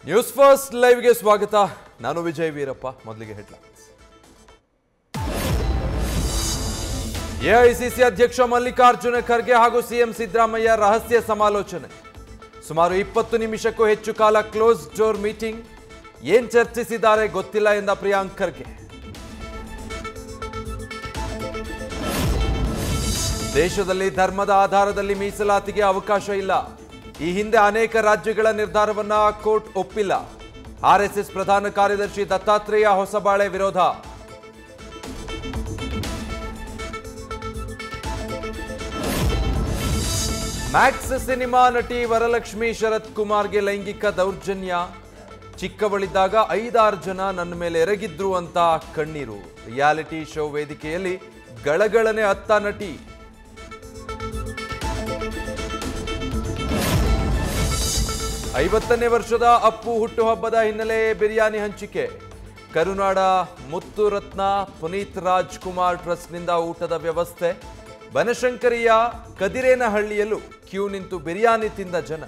News first ಲೈವ್ಗೆ ಸ್ವಾಗತ. ನಾನು ವಿಜಯ್ ವೀರಪ್ಪ. ಮೊದಲಿಗೆ ಹೆಡ್ಲೈನ್ಸ್. ಎಐಸಿಸಿ ಅಧ್ಯಕ್ಷ ಮಲ್ಲಿಕಾರ್ಜುನ ಖರ್ಗೆ ಹಾಗೂ ಸಿಎಂ ಸಿದ್ದರಾಮಯ್ಯ ರಹಸ್ಯ ಸಮಾಲೋಚನೆ. ಸುಮಾರು 20 ನಿಮಿಷಕ್ಕೂ ಹೆಚ್ಚು ಕಾಲ ಕ್ಲೋಸ್ ಡೋರ್ ಮೀಟಿಂಗ್. ಏನ್ ಚರ್ಚಿಸಿದ್ದಾರೆ ಗೊತ್ತಿಲ್ಲ ಎಂದ ಪ್ರಿಯಾಂಕ್ ಖರ್ಗೆ. ದೇಶದಲ್ಲಿ ಧರ್ಮದ ಆಧಾರದಲ್ಲಿ ಮೀಸಲಾತಿಗೆ ಅವಕಾಶ ಇಲ್ಲ. ಈ ಹಿಂದೆ ಅನೇಕ ರಾಜ್ಯಗಳ ನಿರ್ಧಾರವನ್ನ ಕೋರ್ಟ್ ಒಪ್ಪಿಲ್ಲ. ಆರ್ಎಸ್ಎಸ್ ಪ್ರಧಾನ ಕಾರ್ಯದರ್ಶಿ ದತ್ತಾತ್ರೇಯ ಹೊಸಬಾಳೆ ವಿರೋಧ. ಮ್ಯಾಕ್ಸ್ ಸಿನಿಮಾ ನಟಿ ವರಲಕ್ಷ್ಮಿ ಶರತ್ ಕುಮಾರ್ಗೆ ಲೈಂಗಿಕ ದೌರ್ಜನ್ಯ. ಚಿಕ್ಕವಳಿದ್ದಾಗ 5-6 ಜನ ನನ್ನ ಮೇಲೆ ಎರಗಿದ್ರು ಅಂತ ಕಣ್ಣೀರು. ರಿಯಾಲಿಟಿ ಶೋ ವೇದಿಕೆಯಲ್ಲಿ ಗಳಗಳನೆ ಅತ್ತ ನಟಿ. ಐವತ್ತನೇ ವರ್ಷದ ಅಪ್ಪು ಹುಟ್ಟುಹಬ್ಬದ ಹಿನ್ನೆಲೆ ಬಿರಿಯಾನಿ ಹಂಚಿಕೆ. ಕರುನಾಡ ಮುತ್ತು ರತ್ನ ಪುನೀತ್ ರಾಜ್ಕುಮಾರ್ ಟ್ರಸ್ಟ್ನಿಂದ ಊಟದ ವ್ಯವಸ್ಥೆ. ಬನಶಂಕರಿಯ ಕದಿರೇನಹಳ್ಳಿಯಲ್ಲೂ ಕ್ಯೂ ನಿಂತು ಬಿರಿಯಾನಿ ತಿಂದ ಜನ.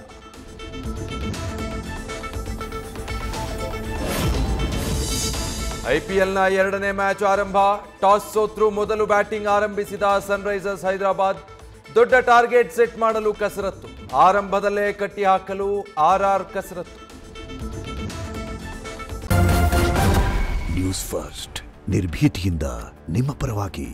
ಐಪಿಎಲ್ನ 2ನೇ ಮ್ಯಾಚ್ ಆರಂಭ. ಟಾಸ್ ಸೋತ್ರು ಮೊದಲು ಬ್ಯಾಟಿಂಗ್ ಆರಂಭಿಸಿದ ಸನ್ರೈಸರ್ಸ್ ಹೈದರಾಬಾದ್ ದೊಡ್ಡ ಟಾರ್ಗೆಟ್ ಸೆಟ್ ಮಾಡಲು ಕಸರತ್ತು. ಆರಂಭದಲ್ಲೇ ಕಟ್ಟಿ ಹಾಕಲು ಆರ್ಆರ್ ಕಸರತ್ತು. ನ್ಯೂಸ್ ಫಸ್ಟ್ ನಿರ್ಭೀತಿಯಿಂದ ನಿಮ್ಮ ಪರವಾಗಿ.